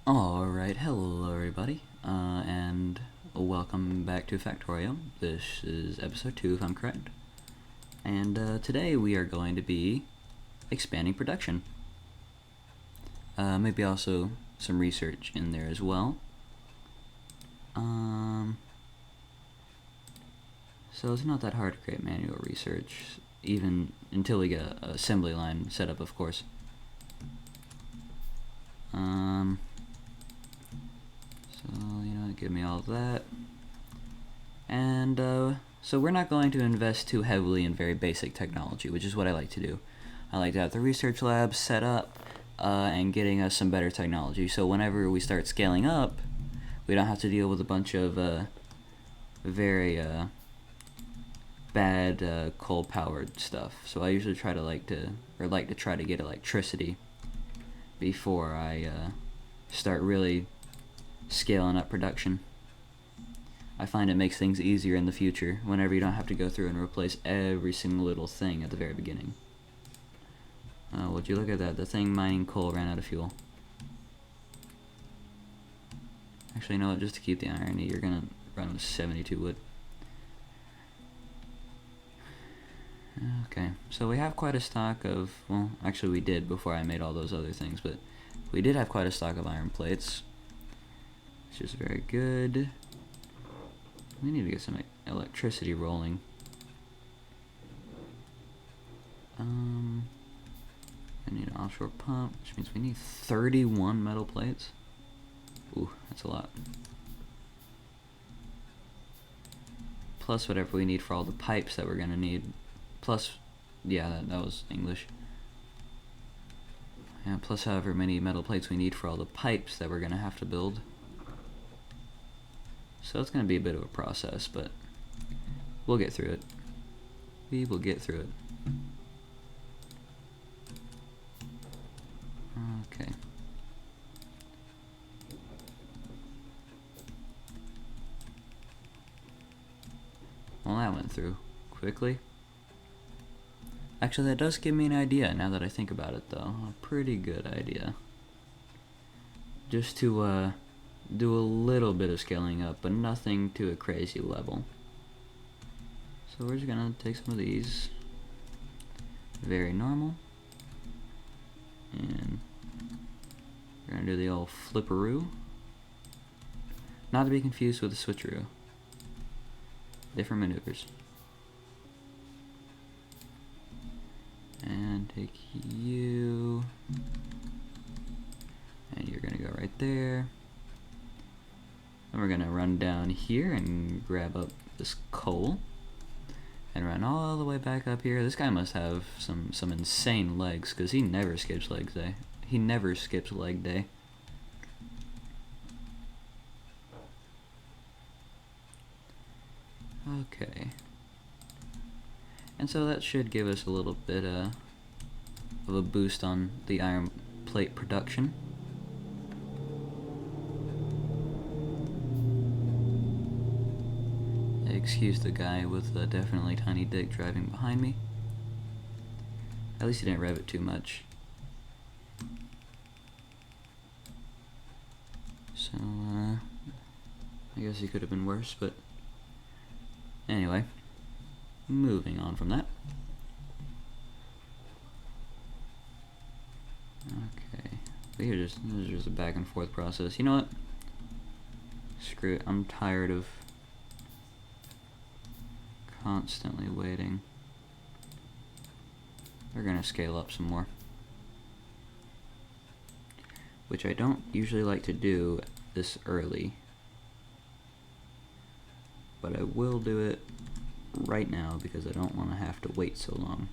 Alright, hello everybody, and welcome back to Factorio. This is episode 2 if I'm correct. And today we are going to be expanding production. Maybe also some research in there as well. So it's not that hard to create manual research, even until we get an assembly line set up, of course. So, give me all of that. And so we're not going to invest too heavily in very basic technology, which is what I like to do. I like to have the research lab set up and getting us some better technology. So whenever we start scaling up, we don't have to deal with a bunch of very bad coal-powered stuff. So I usually try to try to get electricity before I start really scaling up production. I find it makes things easier in the future whenever you don't have to go through and replace every single little thing at the very beginning. Would you look at that? The thing mining coal ran out of fuel. Actually, you know what? Just to keep the irony, you're gonna run with 72 wood. Okay, so we have quite a stock of, well, actually we did before I made all those other things, but we did have quite a stock of iron plates, which is very good. We need to get some electricity rolling. I need an offshore pump, which means we need 31 metal plates. Ooh, that's a lot. Plus whatever we need for all the pipes that we're gonna need. Plus, yeah, that was English. Yeah, plus however many metal plates we need for all the pipes that we're gonna have to build. So it's gonna be a bit of a process, but we'll get through it. We will get through it. Okay. Well, that went through quickly. Actually, that does give me an idea now that I think about it, though. A pretty good idea. Just to do a little bit of scaling up, but nothing to a crazy level. So we're just gonna take some of these. Very normal. And we're gonna do the old flipperoo. Not to be confused with the switcheroo. Different maneuvers. And take you. And you're gonna go right there. And we're gonna run down here and grab up this coal. And run all the way back up here. This guy must have some insane legs, because he never skips leg day. He never skips leg day. Okay. And so that should give us a little bit of a boost on the iron plate production. Excuse the guy with the definitely tiny dick driving behind me. At least he didn't rev it too much. So, I guess he could have been worse, but anyway, moving on from that. Okay, this is just a back and forth process. You know what? Screw it, I'm tired of constantly waiting. We're gonna scale up some more, which I don't usually like to do this early, but I will do it right now because I don't want to have to wait so long.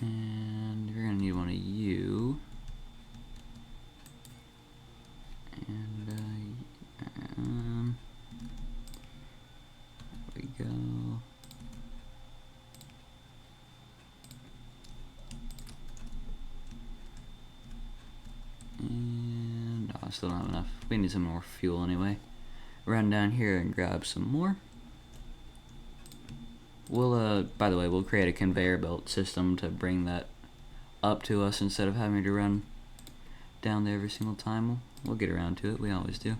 And you're gonna need one of you. And there we go. And I still don't have enough. We need some more fuel anyway. Run down here and grab some more. We'll, by the way, we'll create a conveyor belt system to bring that up to us instead of having to run down there every single time. We'll get around to it, we always do.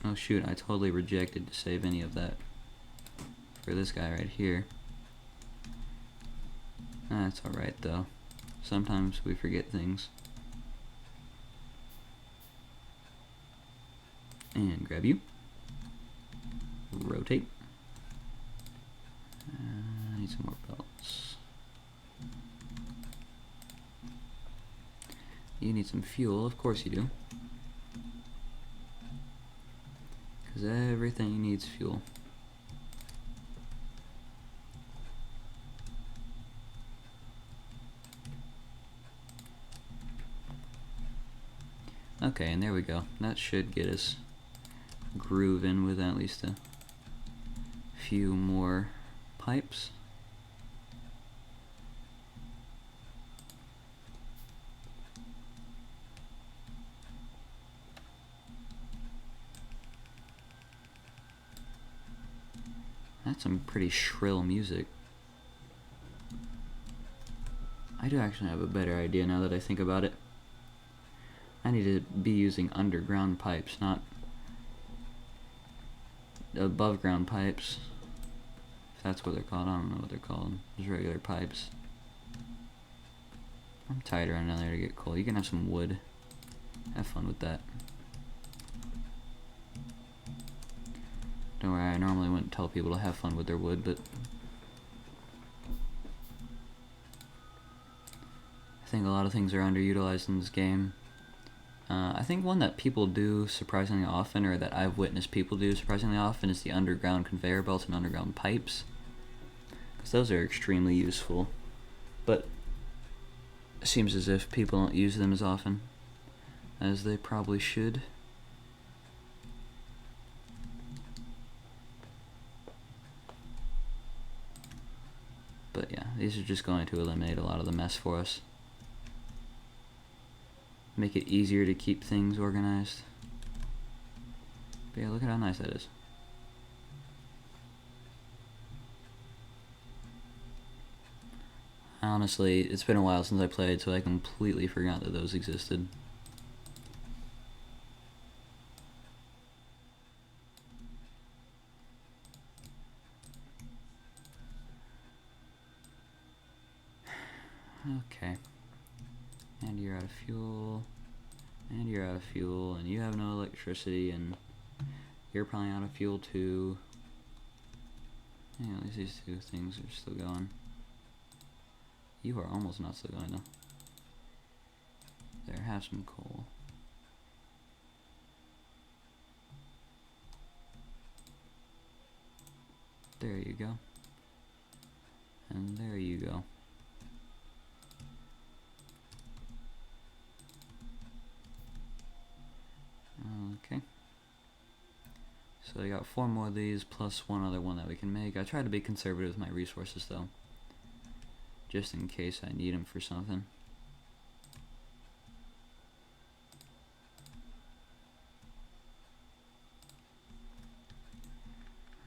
Oh shoot, I totally rejected to save any of that for this guy right here. That's alright though. Sometimes we forget things. And grab you. Rotate. I need some more belts. You need some fuel, of course you do. Because everything needs fuel. Okay, and there we go. That should get us grooving with at least a few more pipes. That's some pretty shrill music. I do actually have a better idea now that I think about it. I need to be using underground pipes, not above ground pipes. If that's what they're called, I don't know what they're called. Just regular pipes. I'm tired of running down there to get coal. You can have some wood. Have fun with that. Don't worry, I normally wouldn't tell people to have fun with their wood, but I think a lot of things are underutilized in this game. I think one that people do surprisingly often, or that I've witnessed people do surprisingly often, is the underground conveyor belts and underground pipes. Because those are extremely useful. But it seems as if people don't use them as often as they probably should. But yeah, these are just going to eliminate a lot of the mess for us. Make it easier to keep things organized. But yeah, look at how nice that is. Honestly, it's been a while since I played, so I completely forgot that those existed. Okay. And you're out of fuel. And you're out of fuel. And you have no electricity. And you're probably out of fuel too. Yeah, at least these two things are still going. You are almost not still going though. There, have some coal. There you go. And there you go. Okay. So I got 4 more of these plus one other one that we can make. I try to be conservative with my resources though, just in case I need them for something.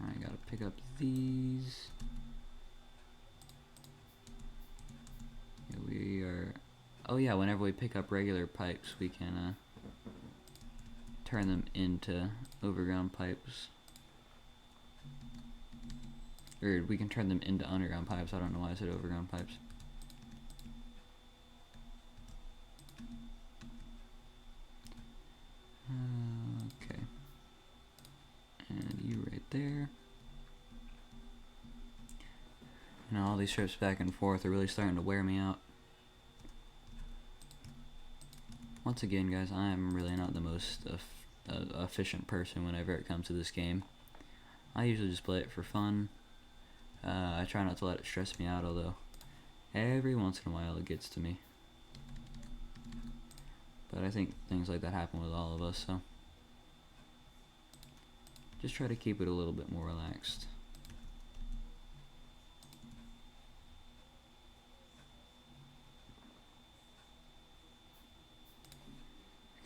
I gotta pick up these. Yeah, we are. Oh yeah, whenever we pick up regular pipes, we can turn them into overground pipes. Or we can turn them into underground pipes. I don't know why I said overground pipes. Okay. And you right there. You know, all these trips back and forth are really starting to wear me out. Once again, guys, I am really not the most efficient person whenever it comes to this game. I usually just play it for fun. I try not to let it stress me out, although every once in a while it gets to me. But I think things like that happen with all of us, so just try to keep it a little bit more relaxed.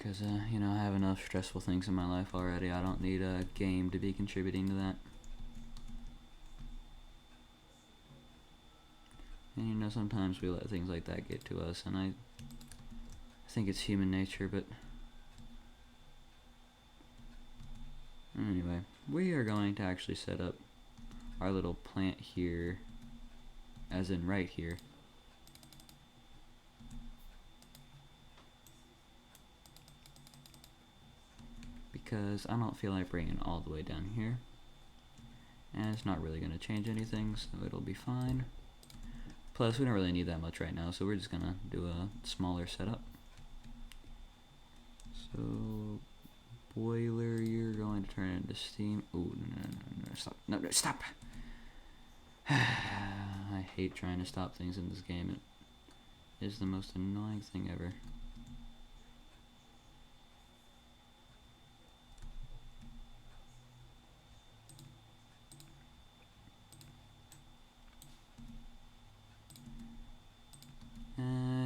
Because, you know, I have enough stressful things in my life already. I don't need a game to be contributing to that. And, you know, sometimes we let things like that get to us, and I think it's human nature, but... Anyway, we are going to actually set up our little plant here, as in right here. Because I don't feel like bringing it all the way down here. And it's not really going to change anything, so it'll be fine. Plus, we don't really need that much right now, so we're just going to do a smaller setup. So, boiler, you're going to turn it into steam. Ooh, no, stop. No, stop! I hate trying to stop things in this game. It is the most annoying thing ever.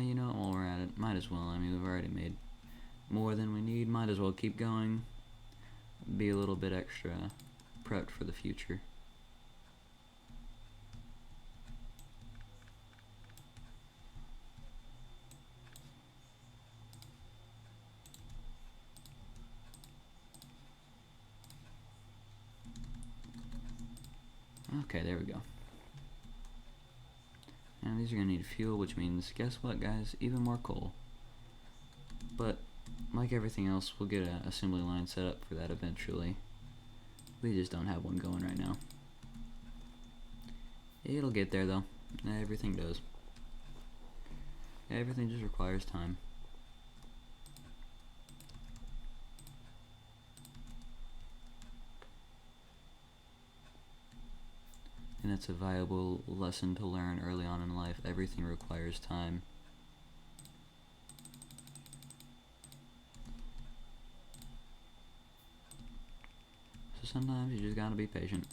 You know, while we're at it, might as well. I mean, we've already made more than we need. Might as well keep going. Be a little bit extra prepped for the future. Okay, there we go. And these are going to need fuel, which means, guess what, guys? Even more coal. But, like everything else, we'll get an assembly line set up for that eventually. We just don't have one going right now. It'll get there, though. Everything does. Everything just requires time. And it's a valuable lesson to learn early on in life. Everything requires time. So sometimes you just gotta be patient.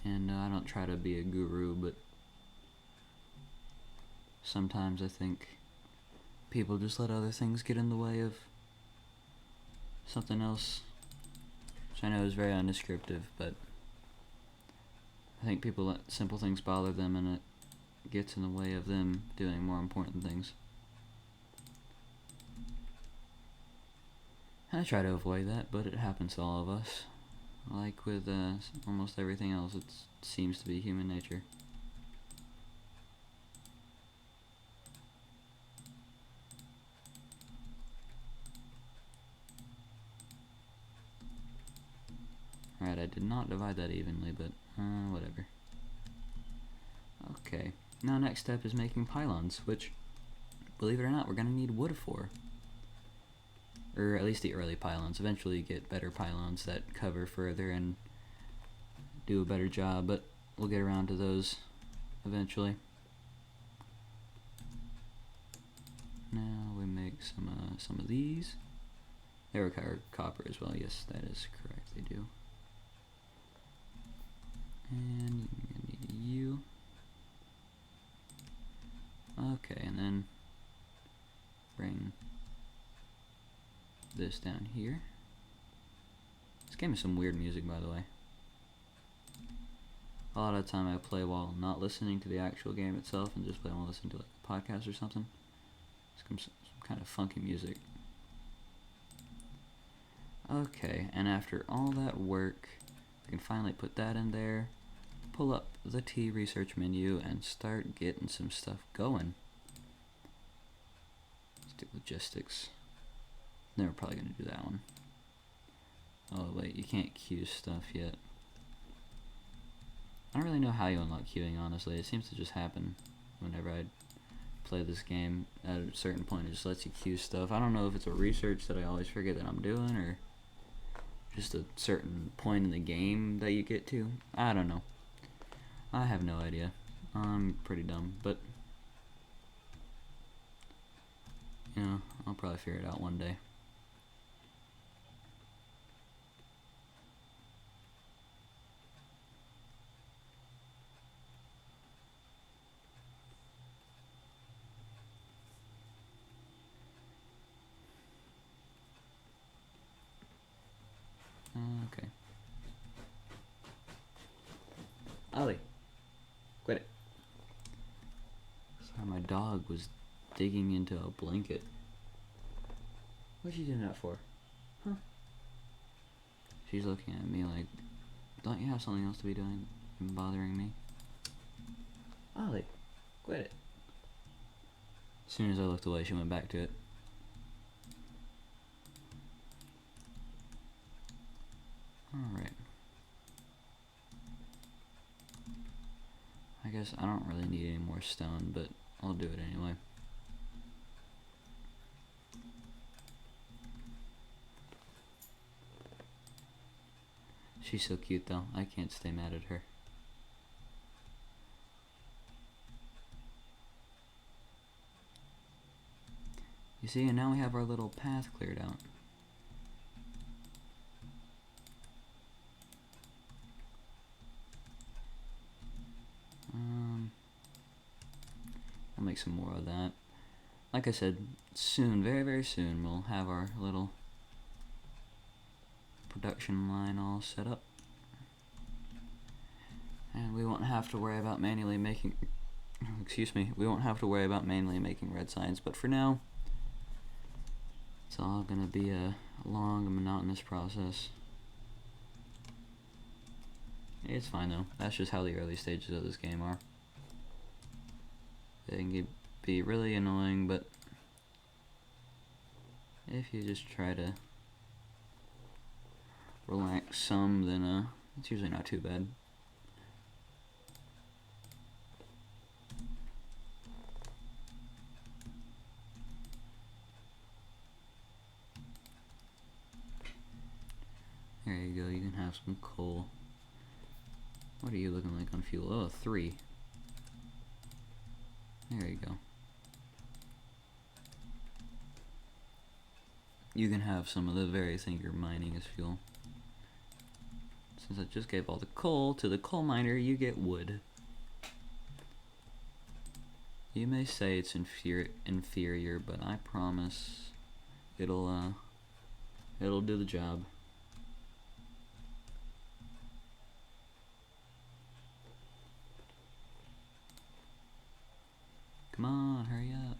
And I don't try to be a guru, but sometimes I think people just let other things get in the way of something else, which I know is very undescriptive, but I think people let simple things bother them and it gets in the way of them doing more important things. And I try to avoid that, but it happens to all of us. Like with almost everything else, it seems to be human nature. Alright, I did not divide that evenly, but whatever. Okay, now next step is making pylons, which, believe it or not, we're going to need wood for. Or at least the early pylons. Eventually you get better pylons that cover further and do a better job, but we'll get around to those eventually. Now we make some of these. They require copper as well. Yes, that is correct. They do. And you need you. Okay, and then bring this down here. This game is some weird music, by the way. A lot of the time I play while not listening to the actual game itself and just play while listening to like a podcast or something. It's some kind of funky music. Okay, and after all that work, we can finally put that in there, pull up the T research menu, and start getting some stuff going. Let's do logistics. Then we're probably going to do that one. Oh wait, you can't queue stuff yet. I don't really know how you unlock queuing, honestly. It seems to just happen whenever I play this game. At a certain point it just lets you queue stuff. I don't know if it's a research that I always forget that I'm doing, or just a certain point in the game that you get to. I don't know. I have no idea. I'm pretty dumb, but you know, I'll probably figure it out one day. Ollie, quit it. Sorry, my dog was digging into a blanket. What's she doing that for? Huh? She's looking at me like, don't you have something else to be doing and bothering me? Ollie, quit it. As soon as I looked away, she went back to it. Alright. I guess I don't really need any more stone, but I'll do it anyway. She's so cute though, I can't stay mad at her. You see, and now we have our little path cleared out. I'll make some more of that. Like I said, soon, very, very soon, we'll have our little production line all set up. And we won't have to worry about manually making, we won't have to worry about manually making red signs, but for now, it's all gonna be a long and monotonous process. It's fine though, that's just how the early stages of this game are. They can be really annoying, but if you just try to relax some, then it's usually not too bad. There you go, you can have some coal. What are you looking like on fuel? Oh, 3. There you go. You can have some of the very thing you're mining as fuel. Since I just gave all the coal to the coal miner, you get wood. You may say it's inferior, but I promise it'll do the job. Come on, hurry up.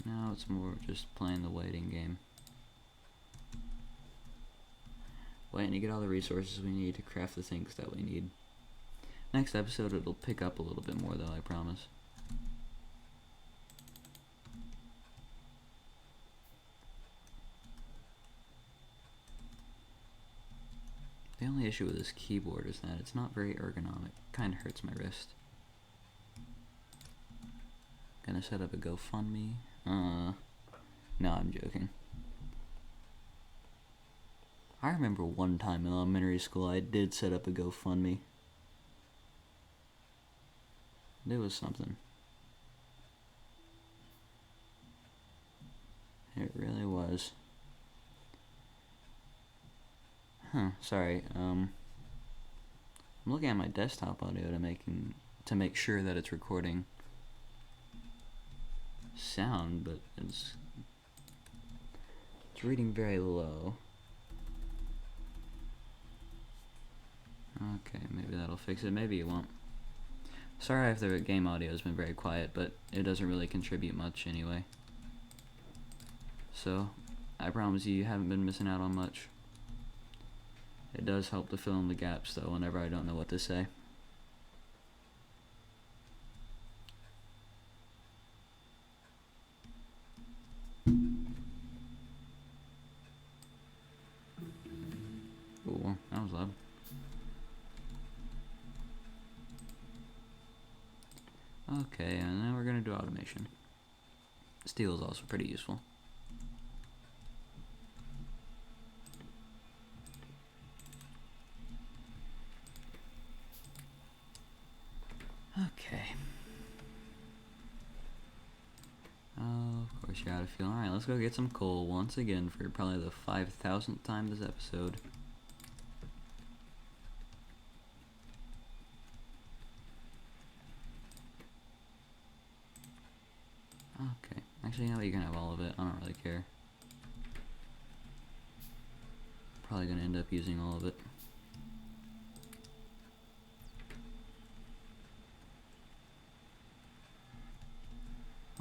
Now it's more just playing the waiting game. Waiting to get all the resources we need to craft the things that we need. Next episode it'll pick up a little bit more though, I promise. The only issue with this keyboard is that it's not very ergonomic. Kinda hurts my wrist. Gonna set up a GoFundMe. No, I'm joking. I remember one time in elementary school I did set up a GoFundMe. It was something. It really was. Huh, sorry, I'm looking at my desktop audio to make sure that it's recording sound, but it's reading very low. Okay, maybe that'll fix it, maybe it won't. Sorry if the game audio has been very quiet, but it doesn't really contribute much anyway. So, I promise you haven't been missing out on much. It does help to fill in the gaps though whenever I don't know what to say. Ooh, that was loud. Okay, and then we're gonna do automation. Steel is also pretty useful. Okay. Oh, of course you're out of fuel. Alright, let's go get some coal once again for probably the 5,000th time this episode. Okay. Actually, you know what? You can have all of it. I don't really care. Probably gonna end up using all of it.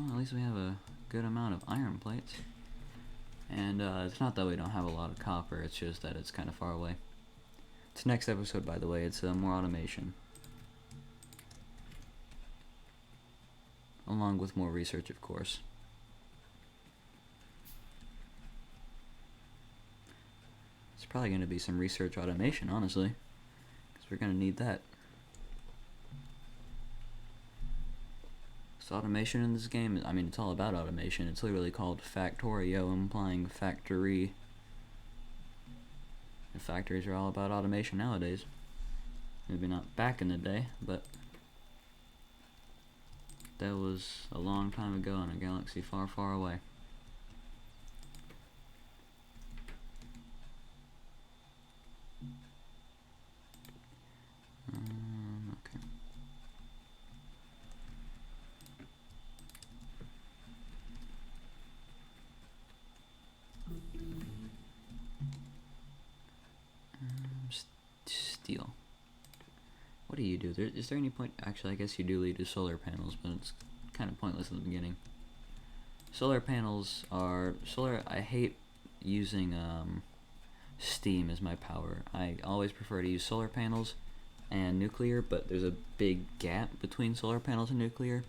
Well, at least we have a good amount of iron plates. And it's not that we don't have a lot of copper, it's just that it's kind of far away. It's next episode, by the way, it's more automation. Along with more research, of course. It's probably going to be some research automation, honestly, because we're going to need that. So automation in this game, I mean, it's all about automation. It's literally called Factorio, implying factory. And factories are all about automation nowadays. Maybe not back in the day, but that was a long time ago in a galaxy far, far away. Okay. Steel. What do you do? Is there any point? Actually, I guess you do lead to solar panels, but it's kind of pointless in the beginning. Solar panels are I hate using steam as my power. I always prefer to use solar panels and nuclear, but there's a big gap between solar panels and nuclear.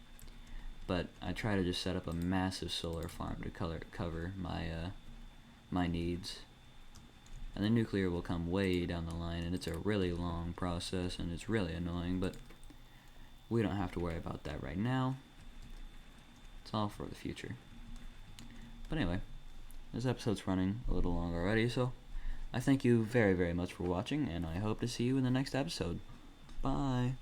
But I try to just set up a massive solar farm to cover my my needs. And the nuclear will come way down the line, and it's a really long process, and it's really annoying, but we don't have to worry about that right now. It's all for the future. But anyway, this episode's running a little long already, so I thank you very, very much for watching, and I hope to see you in the next episode. Bye!